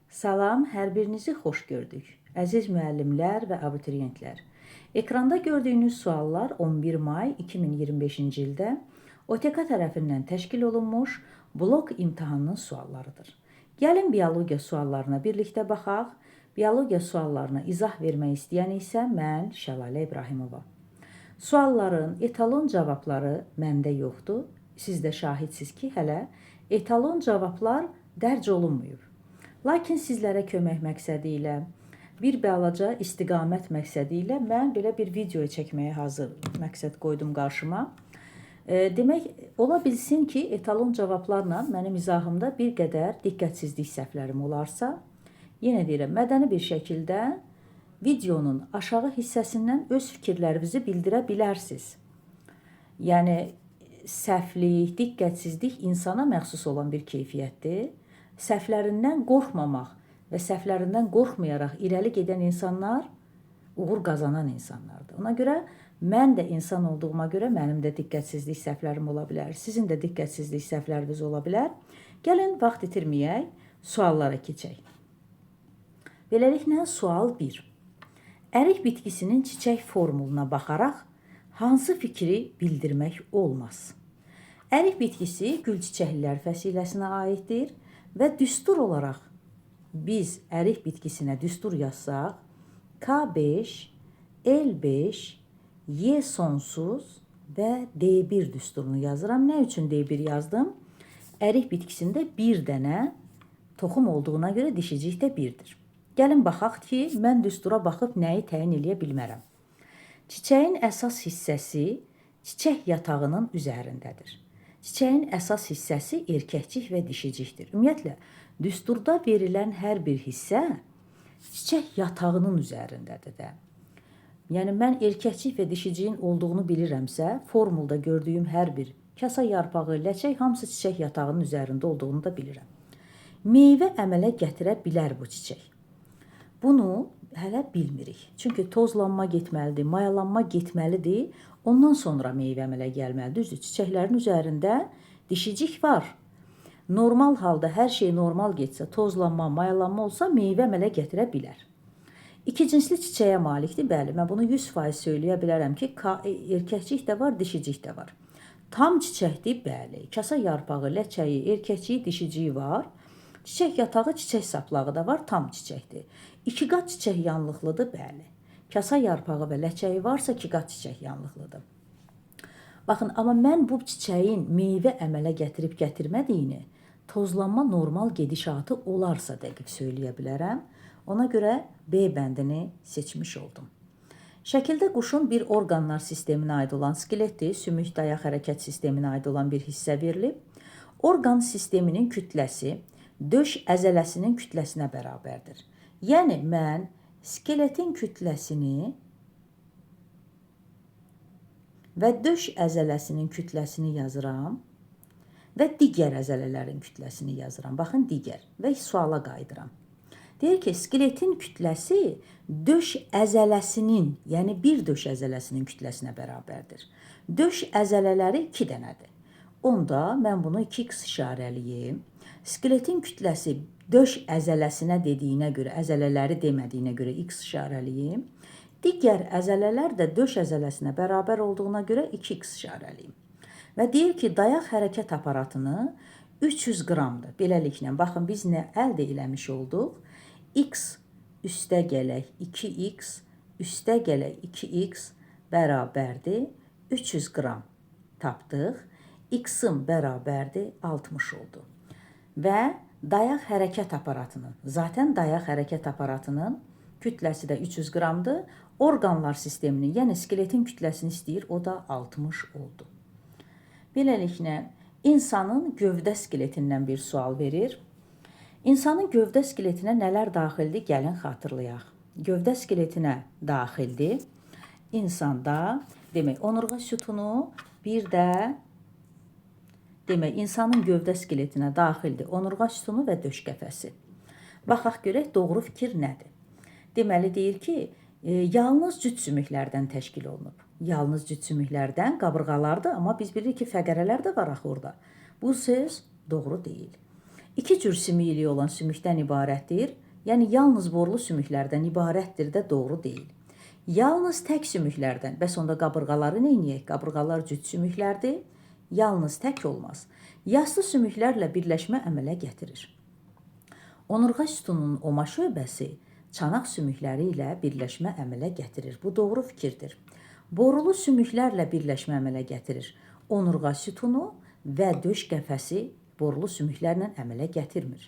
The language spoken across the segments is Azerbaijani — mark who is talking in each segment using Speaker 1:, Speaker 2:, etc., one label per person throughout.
Speaker 1: Salam, hər birinizi xoş gördük. Əziz müəllimlər və abituriyentlər. Ekranda gördüyünüz suallar 11 may 2025-ci ildə OTK tərəfindən təşkil olunmuş blok imtahanının suallarıdır. Gəlin biologiya suallarına birlikdə baxaq. Biologiya suallarına izah vermək istəyən isə mən Şəlalə İbrahimova. Sualların etalon cavabları məndə yoxdur. Siz də şahidsiniz ki, hələ etalon cavablar dərc olunmayıb. Lakin sizlərə kömək məqsədi ilə, bir balaca istiqamət məqsədi ilə mən belə bir video çəkməyə hazır məqsəd qoydum qarşıma. Demək, ola bilsin ki, etalon cavablarla mənim izahımda bir qədər diqqətsizlik səhvlərim olarsa, yenə deyirəm, mədəni bir şəkildə videonun aşağı hissəsindən öz fikirlərinizi bildirə bilərsiniz. Yəni, səhvlik, diqqətsizlik insana məxsus olan bir keyfiyyətdir. Səhvlərindən qorxmamaq və səhvlərindən qorxmayaraq irəli gedən insanlar uğur qazanan insanlardır. Ona görə mən də insan olduğuma görə mənim də diqqətsizlik səhvlərim ola bilər. Sizin də diqqətsizlik səhvləriniz ola bilər. Gəlin vaxt itirməyək, suallara keçək. Beləliklə, sual 1. Ərik bitkisinin çiçək formuluna baxaraq hansı fikri bildirmək olmaz? Ərik bitkisi gül çiçəklilər fəsiləsinə aiddir. Və düstur olaraq biz ərik bitkisinə düstur yazsaq, K5, L5, Y sonsuz və D1 düsturunu yazıram. Nə üçün D1 yazdım? Ərik bitkisində bir dənə toxum olduğuna görə dişicik də 1-dir. Gəlin baxaq ki, mən düstura baxıb nəyi təyin edə bilmərəm. Çiçəyin əsas hissəsi çiçək yatağının üzərindədir. Çiçəyin əsas hissəsi erkəkcik və dişicikdir. Ümumiyyətlə, düsturda verilən hər bir hissə çiçək yatağının üzərindədir də. Yəni, mən erkəkcik və dişiciyin olduğunu bilirəmsə, formulda gördüyüm hər bir kasa yarpağı, ləçək hamısı çiçək yatağının üzərində olduğunu da bilirəm. Meyvə əmələ gətirə bilər bu çiçək. Bunu hələ bilmirik. Çünki tozlanma getməlidir, mayalanma getməlidir. Ondan sonra meyvə əmələ gəlməlidir. Düzdür, çiçəklərin üzərində dişicik var. Normal halda hər şey normal getsə, tozlanma, mayalanma olsa meyvə əmələ gətirə bilər. İki cinsli çiçəyə malikdir. Bəli, mən bunu 100% söyləyə bilərəm ki, erkəkcik də var, dişicik də var. Tam çiçəkdir, bəli. Kasa yarpağı, ləçəyi, erkəkciyi, dişiciyi var. Çiçək yatağı, çiçək saplağı da var, tam çiçəkdir. 2 qat çiçək yanlıqlıdır, bəli. Kasa yarpağı və ləçəyi varsa 2 qat çiçək yanlıqlıdır. Baxın, amma mən bu çiçəyin meyvə əmələ gətirib gətirmədiyini, tozlanma normal gedişatı olarsa dəqiq söyləyə bilərəm. Ona görə B bəndini seçmiş oldum. Şəkildə quşun bir orqanlar sisteminə aid olan skeletdir, sümük dayaq hərəkət sisteminə aid olan bir hissə verilib. Orqan sisteminin kütləsi döş əzələsinin kütləsinə bərabərdir. Yəni, mən skeletin kütləsini və döş əzələsinin kütləsini yazıram və digər əzələlərin kütləsini yazıram. Baxın, digər və suala qayıdıram. Deyir ki, skeletin kütləsi döş əzələsinin, yəni bir döş əzələsinin kütləsinə bərabərdir. Döş əzələləri 2 dənədir. Onda mən bunu 2x işarəliyim. Skeletin kütləsi döş əzələsinə dediyinə görə, əzələləri demədiyinə görə x işarəliyim. Digər əzələlər də döş əzələsinə bərabər olduğuna görə 2x işarəliyim. Və deyir ki, dayaq hərəkət aparatını 300 qramdır. Beləliklə, baxın, biz nə əldə eləmiş olduq? X üstə gələk 2x, üstə gələk 2x bərabərdir 300 qram tapdıq. X-ın bərabərdir 60 oldu. Və dayaq hərəkət aparatının, zaten dayaq hərəkət aparatının kütləsi də 300 qramdır. Orqanlar sisteminin, yəni skeletin kütləsini istəyir, o da 60 oldu. Beləliklə, insanın gövdə skeletindən bir sual verir. İnsanın gövdə skeletinə nələr daxildir? Gəlin xatırlayaq. Gövdə skeletinə daxildir. İnsanda, demək, onurğa sütunu, bir də demək, insanın gövdə skeletinə daxildir onurğa sütunu və döş qəfəsi. Baxaq görək, doğru fikir nədir? Deməli, deyir ki, yalnız cüt sümüklərdən təşkil olunub. Yalnız cüt sümüklərdən qabırğalardır, amma biz bilirik ki, fəqərələr də var axı orada. Bu söz doğru deyil. İki cür sümüklü olan sümükdən ibarətdir. Yəni yalnız borlu sümüklərdən ibarətdir də doğru deyil. Yalnız tək sümüklərdən, bəs onda qabırğaları neyniyək? Qabırğalar cüt sümüklərdir. Yalnız tək olmaz. Yaslı sümüklərlə birləşmə əmələ gətirir. Onurğa sütununun oma şöbəsi çanaq sümükləri ilə birləşmə əmələ gətirir. Bu doğru fikirdir. Borulu sümüklərlə birləşmə əmələ gətirir. Onurğa sütunu və döş qəfəsi borulu sümüklərlə əmələ gətirmir.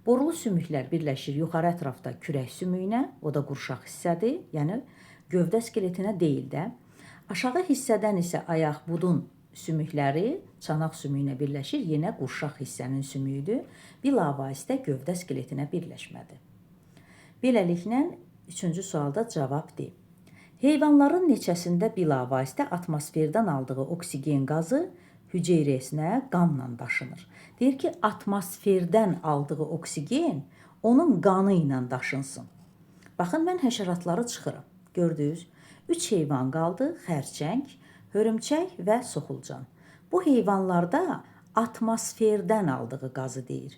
Speaker 1: Borulu sümüklər birləşir yuxarı ətrafda kürək sümüyünə, o da qurşaq hissədir, yəni gövdə skeletinə deyil də. Aşağı hissədən isə ayaq budun sümükləri çanaq sümüyünə birləşir, yenə qurşaq hissənin sümüyüdür. Bilavasitə gövdə skeletinə birləşmədir. Beləliklə, 3-cü sualda cavabdır. Heyvanların neçəsində bilavasitə atmosferdən aldığı oksigen qazı hüceyresinə qanla daşınır. Deyir ki, atmosferdən aldığı oksigen onun qanı ilə daşınsın. Baxın, mən həşəratları çıxıram. Gördünüz, 3 heyvan qaldı, xərçəng, hörümçək və soxulcan. Bu heyvanlarda atmosferdən aldığı qazı deyir.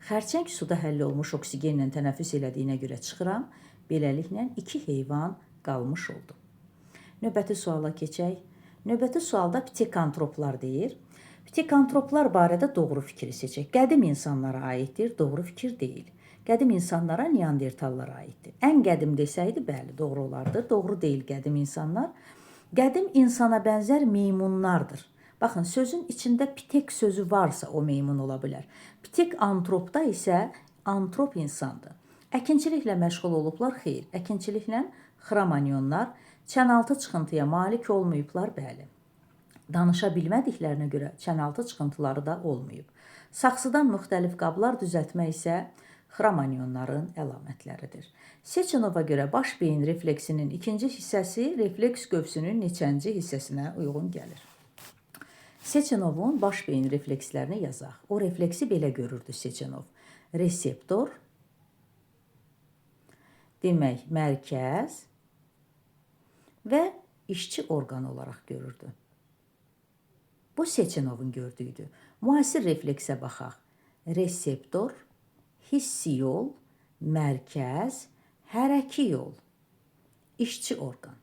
Speaker 1: Xərçəng suda həll olmuş oksigenlə tənəffüs elədiyinə görə çıxıram. Beləliklə 2 heyvan qalmış oldu. Növbəti suala keçək. Növbəti sualda ptekantroplar deyir. Ptekantroplar barədə doğru fikri seçək. Qədim insanlara aiddir, doğru fikir deyil. Qədim insanlara neandertallara aiddir. Ən qədim desəydi, bəli, doğru olardı. Doğru deyil qədim insanlar. Qədim insana bənzər meymunlardır. Baxın, sözün içində ptek sözü varsa o meymun ola bilər. Ptek antropda isə antrop insandır. Əkinçiliklə məşğul olublar, xeyr. Əkinçiliklə xramanyonlar çənaltı çıxıntıya malik olmayıblar, bəli. Danışa bilmədiklərinə görə çənaltı çıxıntıları da olmayıb. Saxsıdan müxtəlif qablar düzəltmək isə xramanyonların əlamətləridir. Seçenova görə baş beyin refleksinin ikinci hissəsi refleks qövsünün neçənci hissəsinə uyğun gəlir. Seçenovun baş beyin reflekslərini yazaq. O refleksi belə görürdü Seçenov. Reseptor, demək mərkəz və işçi orqan olaraq görürdü. Bu Seçenovun gördüyüdür. Müasir refleksə baxaq. Reseptor, hissi yol, mərkəz, hərəki yol, işçi orqan.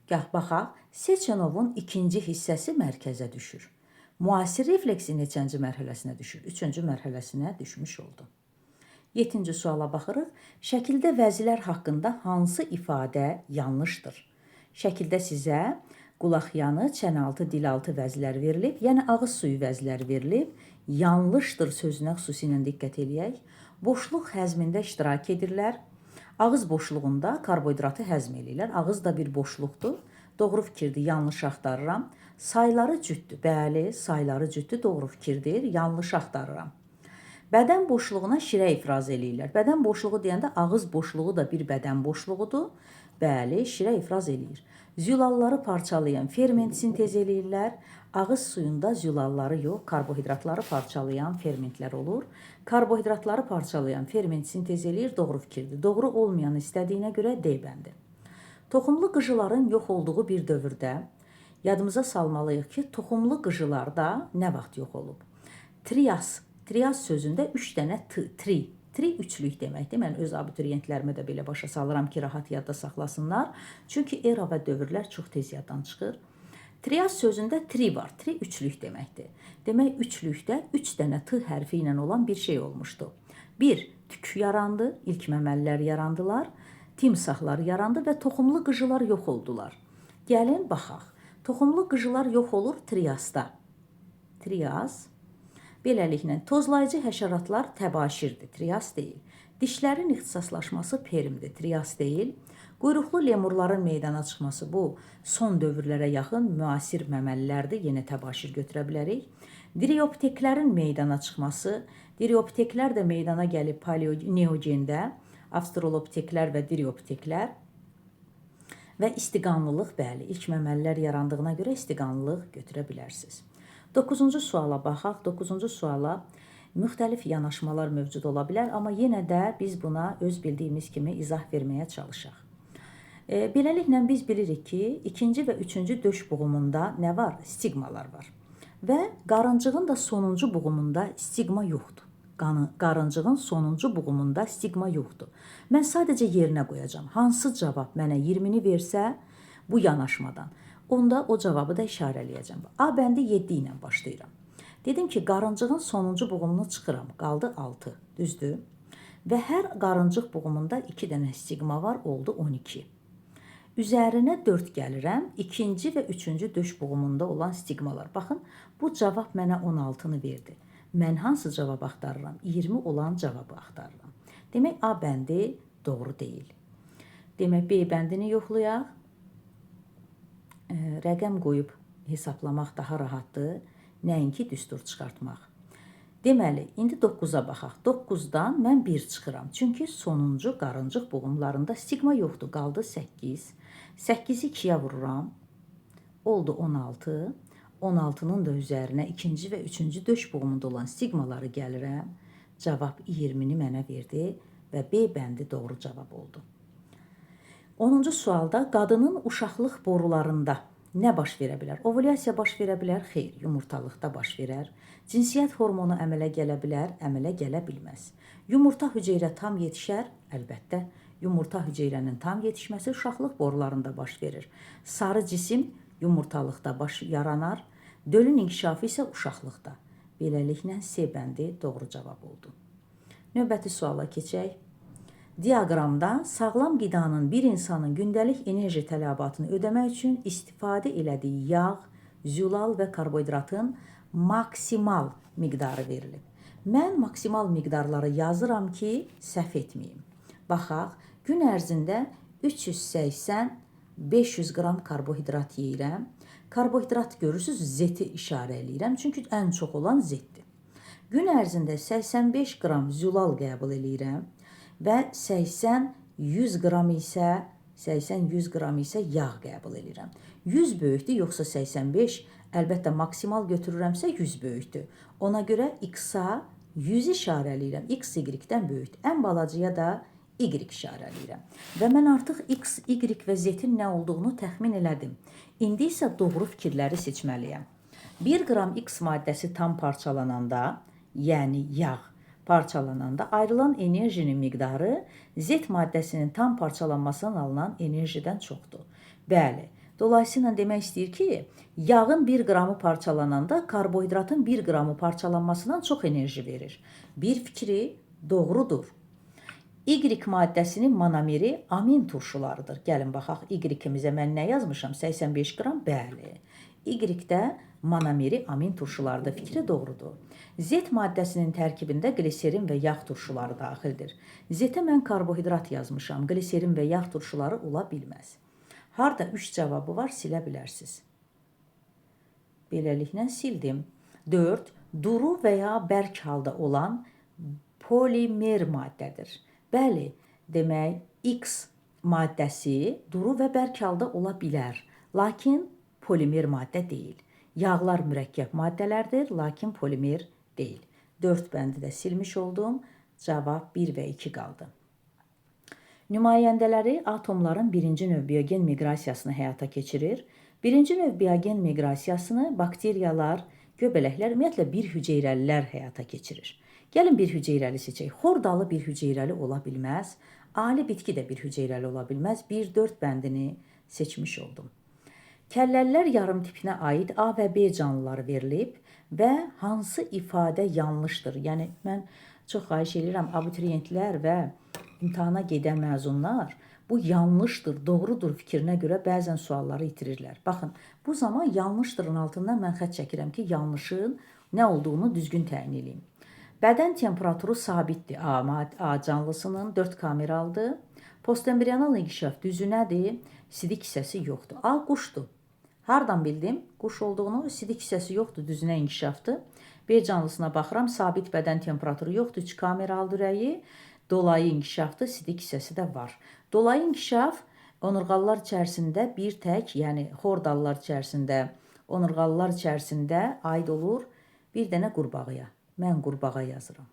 Speaker 1: Gah baxaq, Seçenovun ikinci hissəsi mərkəzə düşür. Müasir refleksi neçənci mərhələsinə düşür? 3-cü mərhələsinə düşmüş oldu. 7-ci suala baxırıq. Şəkildə vəzilər haqqında hansı ifadə yanlışdır? Şəkildə sizə qulaqyanı, çənaltı, dilaltı vəzlər verilib, yəni ağız suyu vəzlər verilib. Yanlışdır sözünə xüsusilə diqqət eləyək. Boşluq həzmində iştirak edirlər. Ağız boşluğunda karbohidratı həzm edirlər. Ağız da bir boşluqdur. Doğru fikirdir, yanlış axtarıram. Sayları cütdür. Bəli, sayları cütdür, doğru fikirdir. Yanlış axtarıram. Bədən boşluğuna şirə ifraz eləyirlər. Bədən boşluğu deyəndə ağız boşluğu da bir bədən boşluğudur. Bəli, şirə ifraz eləyir. Zülalları parçalayan ferment sintez eləyirlər. Ağız suyunda zülalları yox, karbohidratları parçalayan fermentlər olur. Karbohidratları parçalayan ferment sintez eləyir, doğru fikirdir. Doğru olmayan istədiyinə görə D bəndi. Toxumlu qıcıların yox olduğu bir dövrdə yadımıza salmalıyıq ki, toxumlu qıcılarda nə vaxt yox olub? Trias. Trias sözündə 3 dənə tri. Tri üçlük deməkdir. Mən öz abituriyentlərimə də belə başa salıram ki, rahat yadda saxlasınlar. Çünki era və dövrlər çox tez yaddan çıxır. Trias sözündə tri var. Tri üçlük deməkdir. Demək, üçlükdə 3 dənə t hərfi ilə olan bir şey olmuşdu. 1. Tük yarandı, ilk məməlilər yarandılar, timsahlar yarandı və toxumlu qıcılar yox oldular. Gəlin, baxaq. Toxumlu qıcılar yox olur triasda. Trias. Beləliklə, tozlayıcı həşəratlar təbaşirdir, trias deyil. Dişlərin ixtisaslaşması perimdir, trias deyil. Quyruqlu lemurların meydana çıxması bu son dövrlərə yaxın müasir məməlilərdir, yenə təbaşir götürə bilərik. Diriopteklərin meydana çıxması, diriopteklər də meydana gəlib paleoneogendə, avstralopteklər və diriopteklər və istiqanlılıq, bəli, ilk məməlilər yarandığına görə istiqanlılıq götürə bilərsiniz. 9-cu suala baxaq. 9-cu suala müxtəlif yanaşmalar mövcud ola bilər, amma yenə də biz buna öz bildiyimiz kimi izah verməyə çalışaq. Beləliklə biz bilirik ki, 2-ci və 3-cü döş buğumunda nə var? Stigmalar var. Və qarıncığın da sonuncu buğumunda stigma yoxdur. qarıncığın sonuncu buğumunda stigma yoxdur. Mən sadəcə yerinə qoyacağam. Hansı cavab mənə 20-ni versə bu yanaşmadan, onda o cavabı da işarələyəcəm. A bəndi 7 ilə başlayıram. Dedim ki, qarıncığın sonuncu buğumunu çıxıram. Qaldı 6, düzdür? Və hər qarıncıq buğumunda 2 dənə stigma var, oldu 12. Üzərinə 4 gəlirəm, ikinci və üçüncü döş buğumunda olan stigmalar. Baxın, bu cavab mənə 16-nı verdi. Mən hansı cavab axtarıram? 20 olan cavabı axtarıram. Demək, A bəndi doğru deyil. Demək, B bəndini yoxlayaq. Rəqəm qoyub hesablamaq daha rahatdır, nəinki düstur çıxartmaq. Deməli, indi 9-a baxaq. 9-dan mən 1 çıxıram. Çünki sonuncu qarıncıq buğumlarında stigma yoxdur. Qaldı 8. 8-i 2-yə vururam. Oldu 16. 16-nın da üzərinə ikinci və üçüncü döş buğumunda olan stigmaları gəlirəm. Cavab 20-ni mənə verdi və B bəndi doğru cavab oldu. 10-cu sualda qadının uşaqlıq borularında nə baş verə bilər? Ovulyasiya baş verə bilər? Xeyr, yumurtalıqda baş verər. Cinsiyyət hormonu əmələ gələ bilər? Əmələ gələ bilməz. Yumurta hüceyrə tam yetişər? Əlbəttə, yumurta hüceyrənin tam yetişməsi uşaqlıq borularında baş verir. Sarı cisim yumurtalıqda baş yaranar, dölün inkişafı isə uşaqlıqda. Beləliklə, C bəndi doğru cavab oldu. Növbəti suala keçək. Diaqramda sağlam qidanın bir insanın gündəlik enerji tələbatını ödəmək üçün istifadə elədiyi yağ, zülal və karbohidratın maksimal miqdarı verilib. Mən maksimal miqdarları yazıram ki, səhv etməyim. Baxaq, gün ərzində 380-500 qram karbohidrat yeyirəm. Karbohidrat görürsünüz, zeti işarə eləyirəm, çünki ən çox olan zetdir. Gün ərzində 85 qram zülal qəbul eləyirəm və 80-100 qram isə yağ qəbul eləyirəm. 100 böyükdür, yoxsa 85, əlbəttə maksimal götürürəmsə 100 böyükdür. Ona görə X-a 100 işarə eləyirəm, X Y-dən böyükdür. Ən balacaya da Y işarə eləyirəm. Və mən artıq X, Y və Z-in nə olduğunu təxmin elədim. İndi isə doğru fikirləri seçməliyəm. 1 qram X maddəsi tam parçalananda, yəni yağ parçalananda ayrılan enerjinin miqdarı Z maddəsinin tam parçalanmasından alınan enerjidən çoxdur. Bəli, dolayısıyla demək istəyir ki, yağın 1 qramı parçalananda karbohidratın 1 qramı parçalanmasından çox enerji verir. Bir fikri doğrudur. Y maddəsinin monomeri amin turşularıdır. Gəlin baxaq, Y-imizə mən nə yazmışam? 85 qram, bəli. Y-də monomeri amin turşularıdır. Fikri doğrudur. Z maddəsinin tərkibində gliserin və yağ turşuları daxildir. Z-ə mən karbohidrat yazmışam. Gliserin və yağ turşuları ola bilməz. Harda 3 cavabı var, silə bilərsiniz. Beləliklə sildim. 4. Duru və ya bərk halda olan polimer maddədir. Bəli, demək, X maddəsi duru və bərk halda ola bilər, lakin polimer maddə deyil. Yağlar mürəkkəb maddələrdir, lakin polimer deyil. 4 bəndi də silmiş oldum. Cavab 1 və 2 qaldı. Nümayəndələri atomların birinci növ biogen miqrasiyasını həyata keçirir. Birinci növ biogen miqrasiyasını bakteriyalar, göbələklər, ümumiyyətlə bir hüceyrəlilər həyata keçirir. Gəlin bir hüceyrəli seçək. Xordalı bir hüceyrəli ola bilməz. Ali bitki də bir hüceyrəli ola bilməz. 1-4 bəndini seçmiş oldum. Kəlləlilər yarım tipinə aid A və B canlıları verilib və hansı ifadə yanlışdır? Yəni, mən çox xahiş edirəm, abituriyentlər və imtahana gedən məzunlar bu yanlışdır, doğrudur fikrinə görə bəzən sualları itirirlər. Baxın, bu zaman yanlışdırın altından mən xətt çəkirəm ki, yanlışın nə olduğunu düzgün təyin edeyim. Bədən temperaturu sabitdir. A canlısının 4 kameraldır. Postembriyonal inkişaf düzünədir. Sidik hissəsi yoxdur. A quşdur. Hardan bildim? Quş olduğunu, sidik hissəsi yoxdur, düzünə inkişafdır. B canlısına baxıram, sabit bədən temperaturu yoxdur, 3 kameraldır ürəyi. Dolayı inkişafdır, sidik hissəsi də var. Dolayı inkişaf onurğalılar içərisində bir tək, yəni xordalılar içərisində, onurğalılar içərisində aid olur bir dənə qurbağaya. Mən qurbağa yazıram.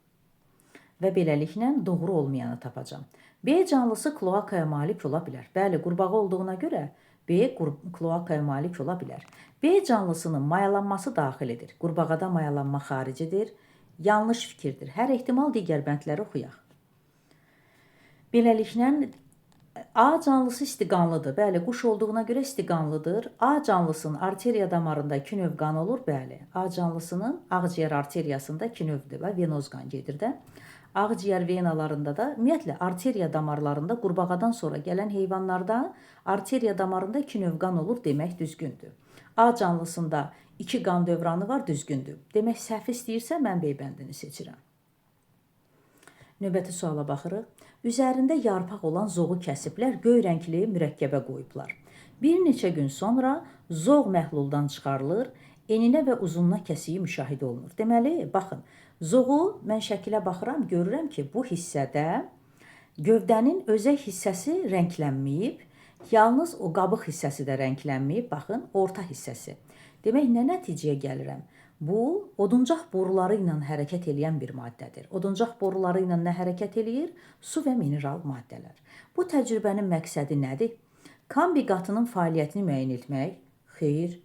Speaker 1: Və beləliklə doğru olmayanı tapacam. B canlısı kloakaya malik ola bilər. Bəli, qurbağa olduğuna görə B kloakaya malik ola bilər. B canlısının mayalanması daxil edir. Qurbağada mayalanma xaricidir. Yanlış fikirdir. Hər ehtimal digər bəndləri oxuyaq. Beləliklə, A canlısı istiqanlıdır. Bəli, quş olduğuna görə istiqanlıdır. A canlısının arteriya damarında 2 növ qan olur. Bəli, A canlısının ağciyər arteriyasında 2 növdür və venoz qan gedir də. Ağciyər venalarında da, ümumiyyətlə, arteriya damarlarında qurbağadan sonra gələn heyvanlarda arteriya damarında 2 növ qan olur demək düzgündür. A canlısında 2 qan dövranı var, düzgündür. Demək, səhv istəyirsə, mənbə bəndini seçirəm. Növbəti suala baxırıq. Üzərində yarpaq olan zoğu kəsiblər, göy rəngli mürəkkəbə qoyublar. Bir neçə gün sonra zoğ məhluldan çıxarılır, eninə və uzunluğuna kəsiyi müşahidə olunur. Deməli, baxın, zoğu mən şəkilə baxıram, görürəm ki, bu hissədə gövdənin özək hissəsi rənglənməyib, yalnız o qabıq hissəsi də rənglənməyib, baxın, orta hissəsi. Demək, nə nəticəyə gəlirəm? Bu, oduncaq boruları ilə hərəkət edən bir maddədir. Oduncaq boruları ilə nə hərəkət eləyir? Su və mineral maddələr. Bu təcrübənin məqsədi nədir? Kambi qatının fəaliyyətini müəyyən etmək? Xeyr.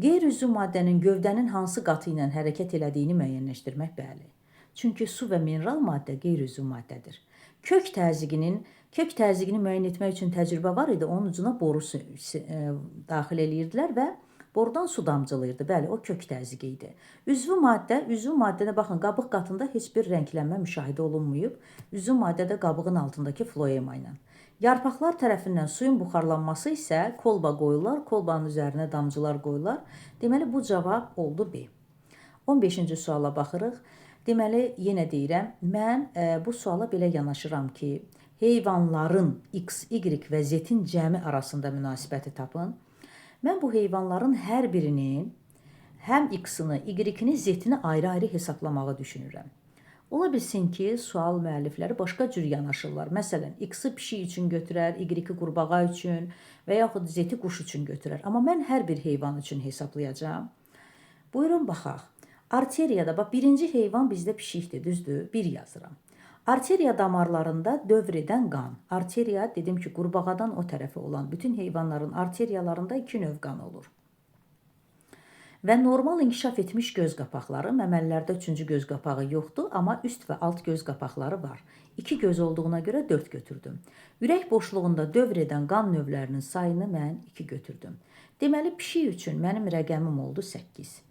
Speaker 1: Qeyri-üzvü maddənin gövdənin hansı qatı ilə hərəkət elədiyini müəyyənləşdirmək? Bəli. Çünki su və mineral maddə qeyri-üzvü maddədir. Kök təzyiqini müəyyən etmək üçün təcrübə var idi. Onun ucuna boru daxil eləyirdilər və borudan su damcılayırdı. Bəli, o kök təzyiqi idi. Üzvü maddədə baxın, qabıq qatında heç bir rənglənmə müşahidə olunmayıb. Üzvü maddədə qabığın altındakı floema ilə. Yarpaqlar tərəfindən suyun buxarlanması isə kolba qoyurlar, kolbanın üzərinə damcılar qoyurlar. Deməli, bu cavab oldu B. 15-ci suala baxırıq. Deməli, yenə deyirəm, mən bu suala belə yanaşıram ki, heyvanların X, Y və Z-in cəmi arasında münasibəti tapın. Mən bu heyvanların hər birinin həm X-ini, Y-ini, Z-ini ayrı-ayrı hesablamağı düşünürəm. Ola bilsin ki, sual müəllifləri başqa cür yanaşırlar. Məsələn, X-i pişik üçün götürər, Y-i qurbağa üçün və yaxud Z-i quş üçün götürər. Amma mən hər bir heyvan üçün hesablayacağam. Buyurun, baxaq. Arteriyada, bax, birinci heyvan bizdə pişikdir, düzdür? 1 yazıram. Arteriya damarlarında dövr edən qan. Arteriya, dedim ki, qurbağadan o tərəfə olan bütün heyvanların arteriyalarında 2 növ qan olur. Və normal inkişaf etmiş göz qapaqları, məməlilərdə 3-cü göz qapağı yoxdur, amma üst və alt göz qapaqları var. 2 göz olduğuna görə 4 götürdüm. Ürək boşluğunda dövr edən qan növlərinin sayını mən 2 götürdüm. Deməli, pişik üçün mənim rəqəmim oldu 8.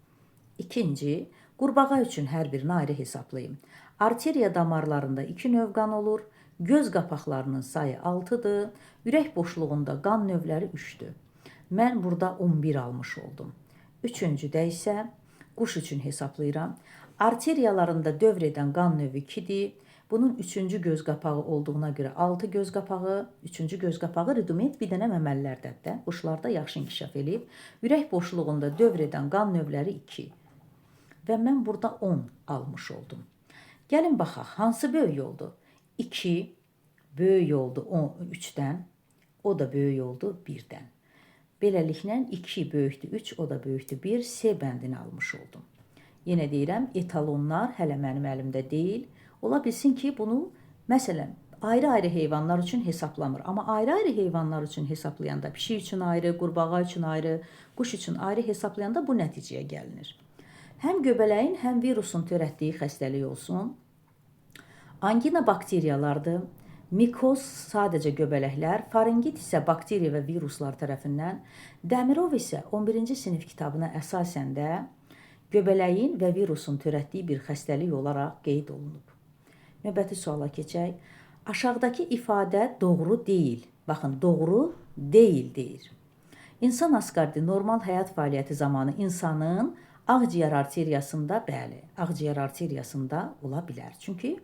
Speaker 1: İkinci, qurbağa üçün hər birini ayrı hesablayayım. Arteriya damarlarında 2 növ qan olur, göz qapaqlarının sayı 6-dır, ürək boşluğunda qan növləri 3-dür. Mən burada 11 almış oldum. Üçüncüdə isə quş üçün hesablayıram. Arteriyalarında dövr edən qan növü 2-dir. Bunun 3-cü göz qapağı olduğuna görə 6 göz qapağı, 3-cü göz qapağı rudiment bir dənə məməlilərdədir də. Quşlarda yaxşı inkişaf eləyib. Ürək boşluğunda dövr edən qan növləri 2. Və mən burada 10 almış oldum. Gəlin baxaq, hansı böyük oldu? 2 böyük oldu 3-dən, o da böyük oldu 1-dən. Beləliklə 2 böyükdür 3, o da böyükdür 1, C bəndini almış oldum. Yenə deyirəm, etalonlar hələ mənim əlimdə deyil. Ola bilsin ki, bunu, məsələn, ayrı-ayrı heyvanlar üçün hesablamır. Amma ayrı-ayrı heyvanlar üçün hesablayanda, pişik üçün ayrı, qurbağa üçün ayrı, quş üçün ayrı hesablayanda bu nəticəyə gəlinir. Həm göbələyin, həm virusun törətdiyi xəstəlik olsun. Angina bakteriyalardır. Mikoz sadəcə göbələklər, faringit isə bakteriya və viruslar tərəfindən, Dəmirov isə 11-ci sinif kitabına əsasən də göbələyin və virusun törətdiyi bir xəstəlik olaraq qeyd olunub. Növbəti suala keçək. Aşağıdakı ifadə doğru deyil. Baxın, doğru deyil deyir. İnsan asqardi normal həyat fəaliyyəti zamanı insanın ağciyər arteriyasında, bəli, ağciyər arteriyasında ola bilər. Çünki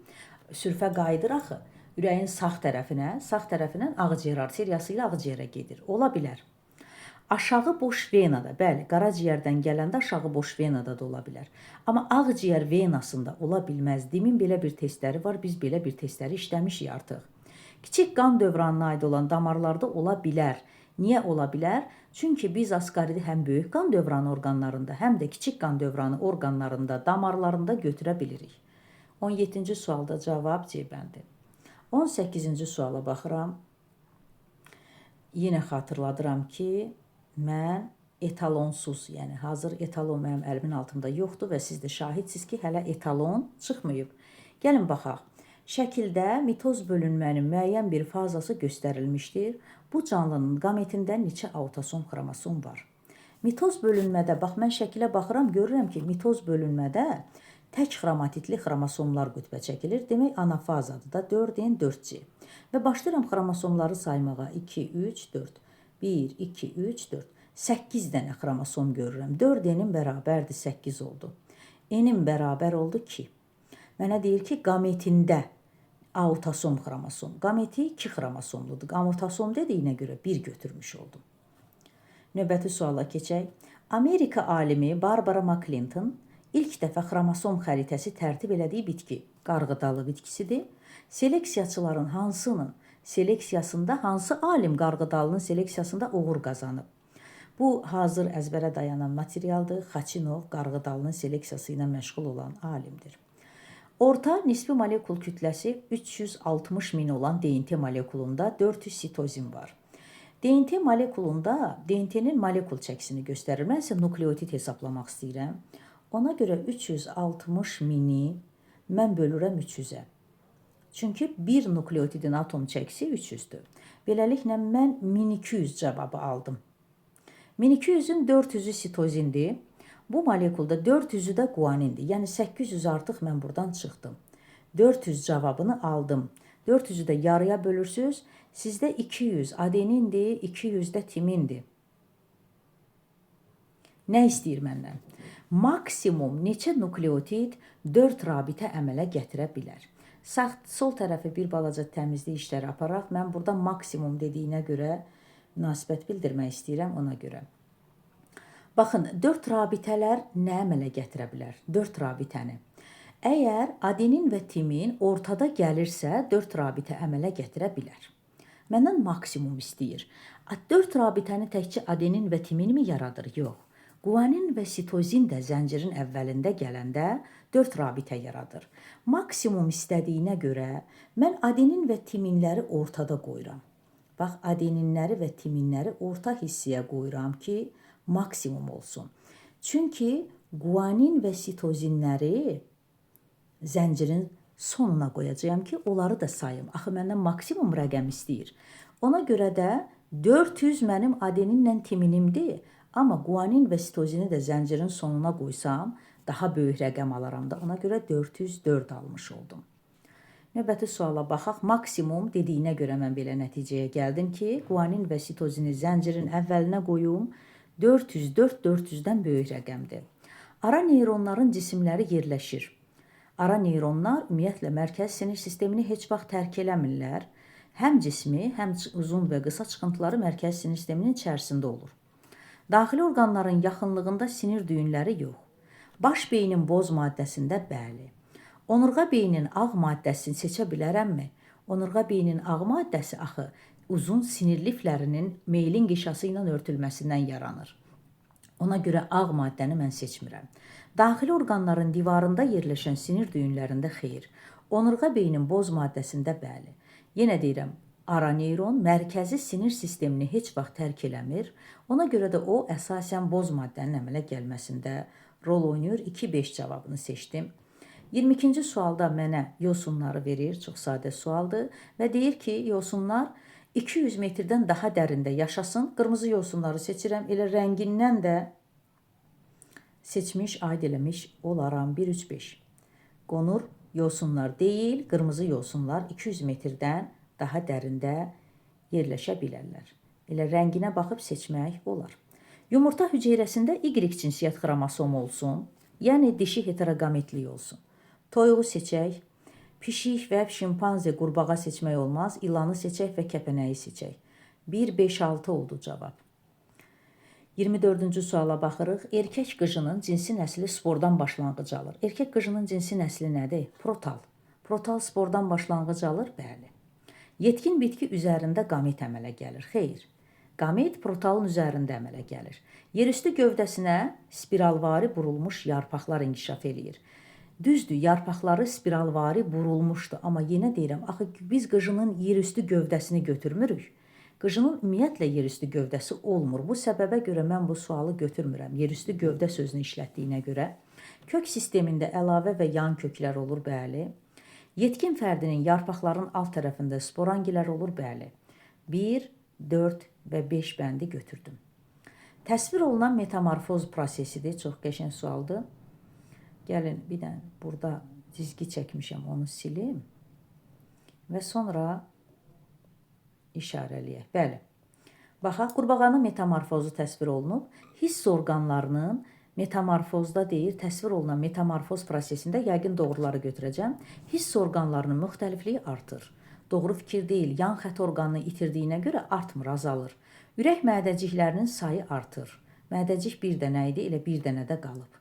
Speaker 1: sürfə qayıdır axı. Ürəyin sağ tərəfindən ağciyər arteriyası ilə ağciyərə gedir. Ola bilər. Aşağı boş venada, bəli, qaraciyərdən gələndə aşağı boş venada da ola bilər. Amma ağciyər venasında ola bilməz. Demin belə bir testləri var, biz belə bir testləri işləmişik artıq. Kiçik qan dövranına aid olan damarlarda ola bilər. Niyə ola bilər? Çünki biz asqaridi həm böyük qan dövranı orqanlarında, həm də kiçik qan dövranı orqanlarında, damarlarında götürə bilirik. 17-ci sualda cavab C bəndi. 18-ci suala baxıram. Yenə xatırladıram ki, mən etalonsuz, yəni hazır etalon mənim əlimin altında yoxdur və siz də şahidsiniz ki, hələ etalon çıxmayıb. Gəlin baxaq. Şəkildə mitoz bölünmənin müəyyən bir fazası göstərilmişdir. Bu canlının qametində neçə autosom, xromosom var? Mitoz bölünmədə, bax mən şəkilə baxıram, görürəm ki, mitoz bölünmədə tək xromatidli xromosomlar qütbə çəkilir. Demək, anafazadır da 4N 4C. Və başlayıram xromosomları saymağa. 2, 3, 4. 1, 2, 3, 4. 8 dənə xromosom görürəm. 4N-in bərabərdir 8 oldu. N-in bərabər oldu 2. Mənə deyir ki, qametində autosom xromosom. Qameti 2 xromosomludur. Autosom dediyinə görə 1 götürmüş oldum. Növbəti suala keçək. Amerika alimi Barbara McClinton ilk dəfə xromosom xəritəsi tərtib elədiyi bitki qarğıdalı bitkisidir. Seleksiyaçıların hansının seleksiyasında, hansı alim qarğıdalının seleksiyasında uğur qazanıb? Bu, hazır əzbərə dayanan materialdır. Xaçinov qarğıdalının seleksiyası ilə məşğul olan alimdir. Orta nisbi molekul kütləsi 360 min olan DNT molekulunda 400 sitozin var. DNT molekulunda DNT-nin molekul çəkisini göstərir. Mən isə nukleotit hesablamaq istəyirəm. Ona görə 360 mini mən bölürəm 300-ə. Çünki bir nukleotidin atom çəkisi 300-dür. Beləliklə mən 1200 cavabı aldım. 1200-ün 400-ü sitozindir. Bu molekulda 400-ü də guanindir. Yəni 800 artıq mən buradan çıxdım. 400 cavabını aldım. 400-ü də yarıya bölürsünüz. Sizdə 200 adenindir, 200 də timindir. Nə istəyir məndən? Maksimum neçə nukleotid 4 rabitə əmələ gətirə bilər? Sol tərəfi bir balaca təmizlik işləri aparaq. Mən burada maksimum dediyinə görə münasibət bildirmək istəyirəm ona görə. Baxın, 4 rabitələr nə əmələ gətirə bilər? 4 rabitəni. Əgər adenin və timin ortada gəlirsə, 4 rabitə əmələ gətirə bilər. Məndən maksimum istəyir. 4 rabitəni təkcə adenin və timin mi yaradır? Yox. Guanin və sitozin də zəncirin əvvəlində gələndə 4 rabitə yaradır. Maksimum istədiyinə görə mən adenin və timinləri ortada qoyuram. Bax, adeninləri və timinləri orta hissəyə qoyuram ki, maksimum olsun. Çünki guanin və sitozinləri zəncirin sonuna qoyacağam ki, onları da sayım. Axı məndən maksimum rəqəm istəyir. Ona görə də 400 mənim adeninlə timinimdir. Amma guanin və sitozini də zəncirin sonuna qoysam, daha böyük rəqəm alaram da. Ona görə 404 almış oldum. Növbəti suala baxaq. Maksimum dediyinə görə mən belə nəticəyə gəldim ki, guanin və sitozini zəncirin əvvəlinə qoyum. 404 400-dən böyük rəqəmdir. Ara neyronların cisimləri yerləşir. Ara neyronlar ümumiyyətlə mərkəzi sinir sistemini heç vaxt tərk eləmirlər. Həm cismi, həm uzun və qısa çıxıntıları mərkəzi sinir sisteminin içərisində olur. Daxili orqanların yaxınlığında sinir düyünləri yox. Baş beynin boz maddəsində bəli. Onurğa beynin ağ maddəsini seçə bilərəmmi? Onurğa beynin ağ maddəsi axı uzun sinir liflərinin meylin qişası ilə örtülməsindən yaranır. Ona görə ağ maddəni mən seçmirəm. Daxili orqanların divarında yerləşən sinir düyünlərində xeyr. Onurğa beynin boz maddəsində bəli. Yenə deyirəm, ara neyron mərkəzi sinir sistemini heç vaxt tərk eləmir. Ona görə də o əsasən boz maddənin əmələ gəlməsində rol oynayır. 2-5 cavabını seçdim. 22-ci sualda mənə yosunları verir. Çox sadə sualdır və deyir ki, yosunlar 200 metrdən daha dərində yaşasın. Qırmızı yosunları seçirəm. Elə rəngindən də seçmiş, aid eləmiş olaram. 1-3-5. Qonur yosunlar deyil, qırmızı yosunlar 200 metrdən daha dərində yerləşə bilərlər. Elə rənginə baxıb seçmək olar. Yumurta hüceyrəsində Y cinsiyyət xromosomu olsun, yəni dişi heterogametlik olsun. Toyuğu seçək. Pişik və şimpanze qurbağa seçmək olmaz. İlanı seçək və kəpənəyi seçək. 1, 5, 6 oldu cavab. 24-cü suala baxırıq. Erkək qıcının cinsi nəsli spordan başlanğıc alır. Erkək qıcının cinsi nəsli nədir? Protal. Protal spordan başlanğıc alır? Bəli. Yetkin bitki üzərində qamet əmələ gəlir. Xeyr. Qamet protalın üzərində əmələ gəlir. Yerüstü gövdəsinə spiralvari burulmuş yarpaqlar inkişaf eləyir. Düzdür, yarpaqları spiralvari burulmuşdu. Amma yenə deyirəm, axı biz qıcının yerüstü gövdəsini götürmürük. Qıcının ümumiyyətlə yerüstü gövdəsi olmur. Bu səbəbə görə mən bu sualı götürmürəm. Yerüstü gövdə sözünü işlətdiyinə görə. Kök sistemində əlavə və yan köklər olur, bəli. Yetkin fərdinin yarpaqların alt tərəfində sporangilər olur, bəli. 1, 4 və 5 bəndi götürdüm. Təsvir olunan metamorfoz prosesidir. Çox qəşəng sualdır. Gəlin, bir dənə burada cizgi çəkmişəm, onu silim. Və sonra işarələyək. Bəli. Baxaq, qurbağanın metamorfozu təsvir olunub. Hiss orqanlarının metamorfozda deyir, təsvir olunan metamorfoz prosesində yəqin doğruları götürəcəm. Hiss orqanlarının müxtəlifliyi artır. Doğru fikir deyil. Yan xət orqanını itirdiyinə görə artmır, azalır. Ürək mədəciklərinin sayı artır. Mədəcik bir dənə idi, elə bir dənə də qalıb.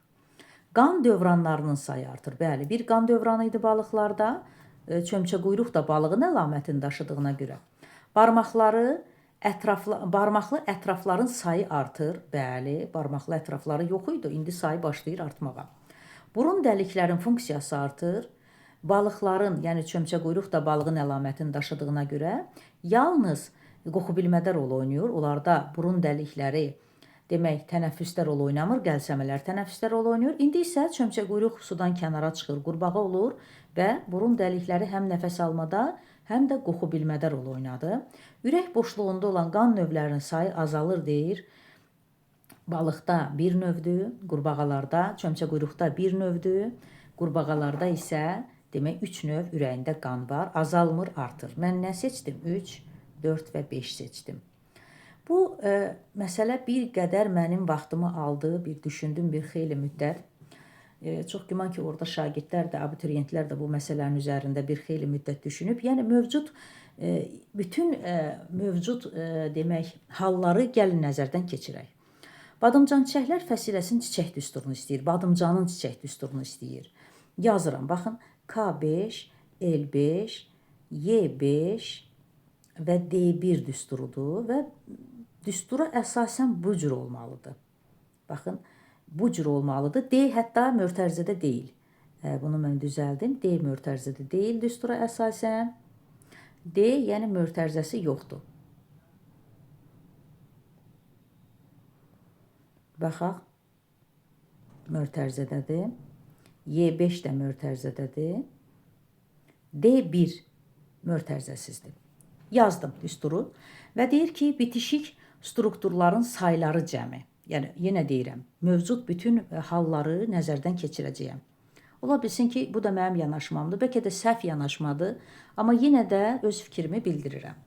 Speaker 1: Qan dövranlarının sayı artır. Bəli, bir qan dövranı idi balıqlarda. Çömçəquyruq da balığın əlamətini daşıdığına görə. Barmaqlı ətrafların sayı artır. Bəli, barmaqlı ətrafları yox idi. İndi sayı başlayır artmağa. Burun dəliklərin funksiyası artır. Balıqların, yəni çömçəquyruq da balığın əlamətini daşıdığına görə yalnız qoxu bilmədə rol oynayır. Onlarda burun dəlikləri, demək, tənəffüsdə rol oynamır, gəlsəmələr tənəffüsdə rol oynayır. İndi isə çömçəquyruq sudan kənara çıxır, qurbağa olur və burun dəlikləri həm nəfəs almada, həm də qoxu bilmədə rol oynadı. Ürək boşluğunda olan qan növlərinin sayı azalır deyir. Balıqda bir növdür, qurbağalarda, çömçəquyruqda bir növdür, qurbağalarda isə demək 3 növ ürəyində qan var, azalmır, artır. Mən nə seçdim? 3, 4 və 5 seçdim. Bu məsələ bir qədər mənim vaxtımı aldı, bir düşündüm bir xeyli müddət. Çox güman ki, orada şagirdlər də, abituriyentlər də bu məsələnin üzərində bir xeyli müddət düşünüb. Yəni bütün mövcud demək halları gəlin nəzərdən keçirək. Badımcan çiçəklər fəsiləsinin çiçək düsturunu istəyir. Badımcanın çiçək düsturunu istəyir. Yazıram. Baxın, K5, L5, Y5 və D1 düsturudur və düstura əsasən bu cür olmalıdır. Baxın, bu cür olmalıdır. D hətta mötərizədə deyil. Bunu mən düzəldim. D mötərizədə deyil düstura əsasən. D, yəni mötərizəsi yoxdur. Baxaq, mötərizədədir. Y5 də mötərizədədir. D1 mötərizəsizdir. Yazdım düsturu və deyir ki, bitişik strukturların sayları cəmi. Yəni, yenə deyirəm, mövcud bütün halları nəzərdən keçirəcəyəm. Ola bilsin ki, bu da mənim yanaşmamdır. Bəlkə də səhv yanaşmadır, amma yenə də öz fikrimi bildirirəm.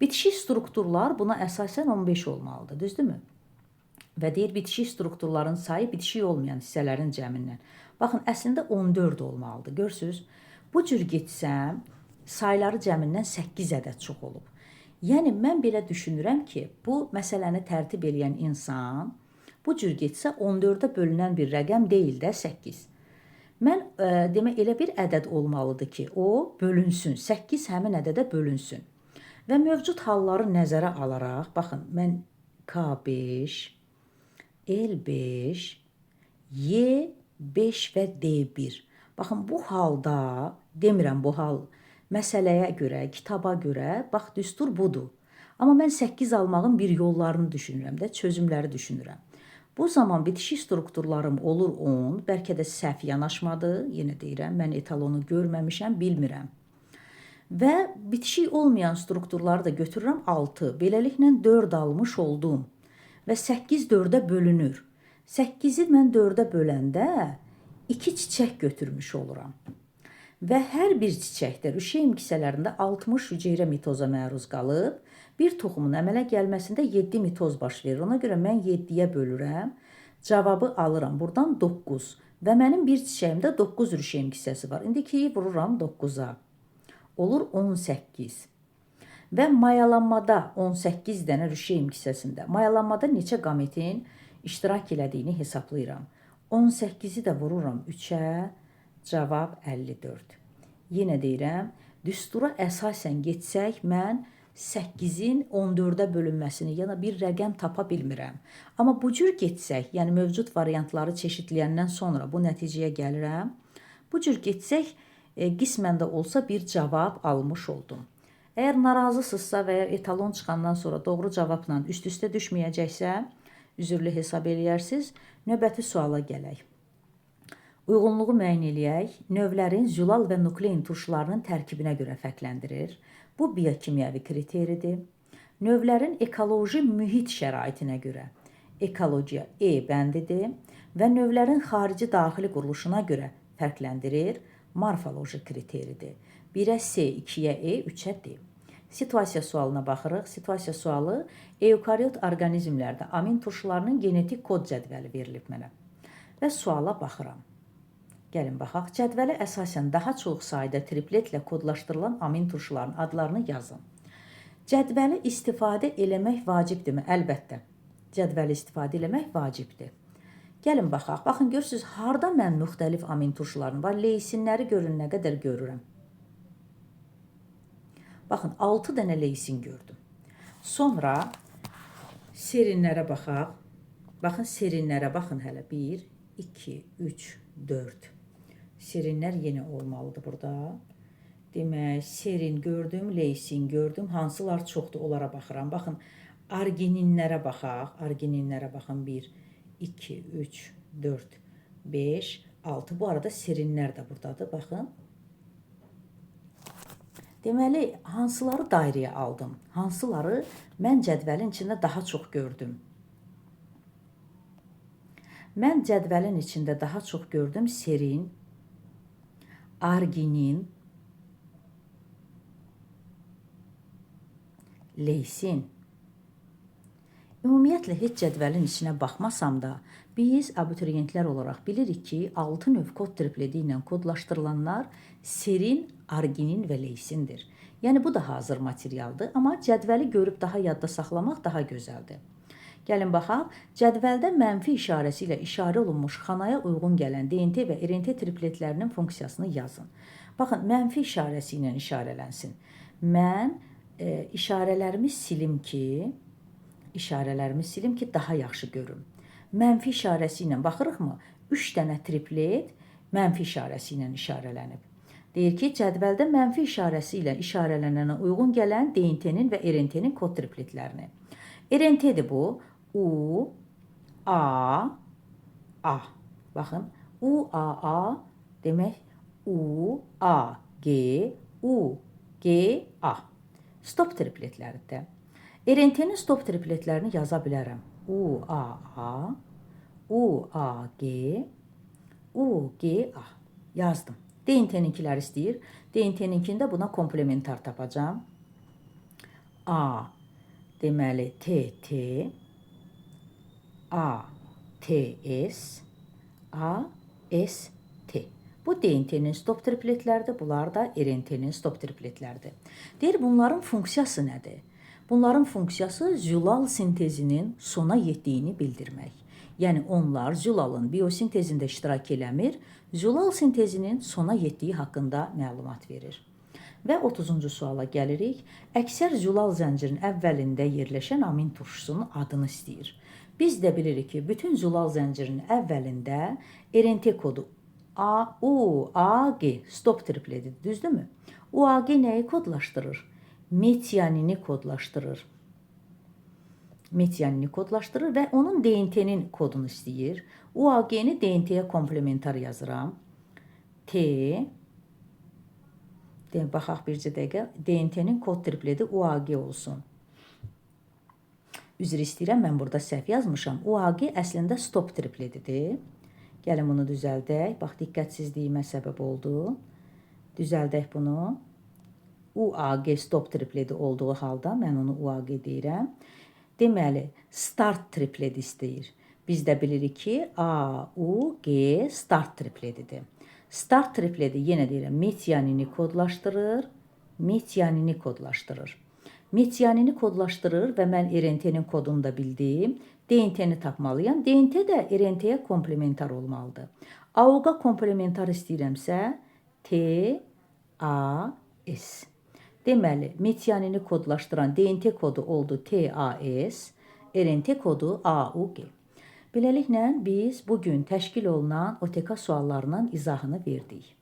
Speaker 1: Bitişik strukturlar buna əsasən 15 olmalıdır, düzdürmü? Və deyir, bitişik strukturların sayı bitişik olmayan hissələrin cəmindən. Baxın, əslində 14 olmalıdır, görürsünüz? Bu cür getsəm, sayları cəmindən 8 ədəd çox olub. Yəni, mən belə düşünürəm ki, bu məsələni tərtib edən insan bu cür getsə 14-ə bölünən bir rəqəm deyil də 8. Mən demək, elə bir ədəd olmalıdır ki, o bölünsün, 8 həmin ədədə bölünsün. Və mövcud halları nəzərə alaraq, baxın, mən K5, L5, Y5 və D1. Baxın, bu halda, demirəm bu hal, məsələyə görə, kitaba görə, bax, düstur budur. Amma mən 8 almağın bir yollarını düşünürəm də, çözümləri düşünürəm. Bu zaman bitişik strukturlarım olur 10, bəlkə də səhv yanaşmadı, yenə deyirəm, mən etalonu görməmişəm, bilmirəm. Və bitişik olmayan strukturları da götürürəm 6, beləliklə 4 almış oldum və 8 4-ə bölünür. 8-i mən 4-ə böləndə 2 çiçək götürmüş oluram. Və hər bir çiçəkdə rüşeym kisələrində 60 hüceyrə mitoza məruz qalıb, bir toxumun əmələ gəlməsində 7 mitoz baş verir. Ona görə mən 7-yə bölürəm, cavabı alıram. Buradan 9 və mənim bir çiçəyimdə 9 rüşeym kisəsi var. İndi 2-yi vururam 9-a. Olur 18. Və mayalanmada 18 dənə rüşeym kisəsində. Mayalanmada neçə qametin iştirak elədiyini hesablayıram. 18-i də vururam 3-ə. Cavab 54. Yenə deyirəm, düstura əsasən getsək, mən 8-in 14-ə bölünməsini, yəni bir rəqəm tapa bilmirəm. Amma bu cür getsək, yəni mövcud variantları çeşidləyəndən sonra bu nəticəyə gəlirəm. Bu cür getsək, qismən də olsa bir cavab almış oldum. Əgər narazısınızsa və ya etalon çıxandan sonra doğru cavabla üst-üstə düşməyəcəksə, üzürlü hesab eləyərsiniz. Növbəti suala gələk. Uyğunluğu müəyyən eləyək. Növlərin zülal və nuklein turşularının tərkibinə görə fərqləndirir. Bu biokimyəvi kriteridir. Növlərin ekoloji mühit şəraitinə görə ekologiya E bəndidir və növlərin xarici daxili quruluşuna görə fərqləndirir. Morfoloji kriteridir. 1-ə C, 2-yə E, 3-ə D. Situasiya sualına baxırıq. Situasiya sualı eukariot orqanizmlərdə amin turşularının genetik kod cədvəli verilib mənə. Və suala baxıram. Gəlin baxaq. Cədvələ əsasən daha çox sayda tripletlə kodlaşdırılan amin turşularının adlarını yazın. Cədvəli istifadə eləmək vacibdirmi? Əlbəttə. Cədvəli istifadə eləmək vacibdir. Gəlin baxaq. Baxın, görürsünüz, harda mən müxtəlif amin turşularını var. Leysinləri görün, nə qədər görürəm. Baxın, 6 dənə leysin gördüm. Sonra serinlərə baxaq. Baxın, serinlərə baxın hələ. 1, 2, 3, 4. Serinlər yenə olmalıdır burada. Demək, serin gördüm, leysin gördüm. Hansılar çoxdur, onlara baxıram. Baxın, argininlərə baxaq. Argininlərə baxın. 1, 2, 3, 4, 5, 6. Bu arada serinlər də buradadır. Baxın. Deməli, hansıları dairəyə aldım? Hansıları mən cədvəlin içində daha çox gördüm? Mən cədvəlin içində daha çox gördüm serin, arginin, leysin. Ümumiyyətlə, heç cədvəlin içinə baxmasam da, biz abituriyentlər olaraq bilirik ki, 6 növ kod tripledi ilə kodlaşdırılanlar serin, arginin və leysindir. Yəni, bu da hazır materialdır, amma cədvəli görüb daha yadda saxlamaq daha gözəldir. Gəlin baxaq, cədvəldə mənfi işarəsi ilə işarə olunmuş xanaya uyğun gələn DNT və RNT tripletlərinin funksiyasını yazın. Baxın, mənfi işarəsi ilə işarələnsin. Mən işarələrimi silim ki, daha yaxşı görüm. Mənfi işarəsi ilə baxırıqmı? 3 dənə triplet mənfi işarəsi ilə işarələnib. Deyir ki, cədvəldə mənfi işarəsi ilə işarələnənə uyğun gələn DNT-nin və RNT-nin kod tripletlərini. RNT-dir bu. U, A, A. Baxın, U, A, A demək U, A, G, U, G, A. Stop tripletləridir. RNT-nin stop tripletlərini yaza bilərəm. U, A, A, U, A, G, U, G, A. Yazdım. DNT-ninkiləri istəyir. DNT-ninkində buna komplementar tapacam. A, deməli, T, T, A, T, S, A, S, T. Bu DNT-nin stop tripletləridir, bunlar da RNT-nin stop tripletləridir. Deyir, bunların funksiyası nədir? Bunların funksiyası zülal sintezinin sona yetdiyini bildirmək. Yəni, onlar zülalın biosintezində iştirak eləmir, zülal sintezinin sona yetdiyi haqqında məlumat verir. Və 30-cu suala gəlirik. Əksər zülal zəncirinin əvvəlində yerləşən amin turşusunun adını istəyir. Biz də bilirik ki, bütün zülal zəncirinin əvvəlində RNT kodu UAG stop tripletidir, düzdürmü? UAG nəyi kodlaşdırır? Metianini kodlaşdırır. Metianini kodlaşdırır və onun DNT-nin kodunu istəyir. UAG-ni DNT-yə komplementar yazıram. T, baxaq bircə dəqiqə, DNT-nin kod tripleti UAG olsun. Üzr istəyirəm, mən burada səhv yazmışam. UAG əslində stop tripletidir. Gəlin bunu düzəldək. Bax, diqqətsizliyimə səbəb oldu. Düzəldək bunu. UAG stop tripleti olduğu halda mən onu UAG deyirəm. Deməli, start tripleti istəyir. Biz də bilirik ki, AUG start tripletidir. Start tripleti yenə deyirəm, metianini kodlaşdırır. Metianini kodlaşdırır. Metianini kodlaşdırır və mən RNT-nin kodunu da bildim. DNT-ni tapmalıyam. DNT də RNT-yə komplementar olmalıdır. AUG-a komplementar istəyirəmsə T, A, S. Deməli, metianini kodlaşdıran DNT kodu oldu T, A, S, RNT kodu AUG. Beləliklə, biz bugün təşkil olunan OTK suallarının izahını verdik.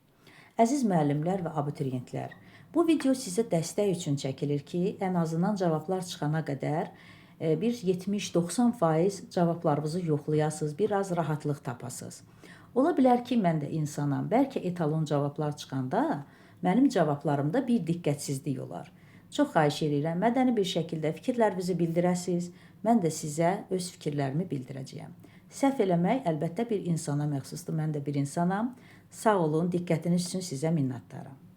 Speaker 1: Əziz müəllimlər və abituriyentlər, Bu video sizə dəstək üçün çəkilir ki, ən azından cavablar çıxana qədər bir 70-90% cavablarınızı yoxlayasınız, biraz rahatlıq tapasınız. Ola bilər ki, mən də insanam. Bəlkə etalon cavablar çıxanda mənim cavablarımda bir diqqətsizlik olar. Çox xahiş edirəm, mədəni bir şəkildə fikirlərinizi bildirəsiniz. Mən də sizə öz fikirlərimi bildirəcəyəm. Səhv eləmək əlbəttə bir insana məxsusdur. Mən də bir insanam. Sağ olun, diqqətiniz üçün sizə minnətdaram.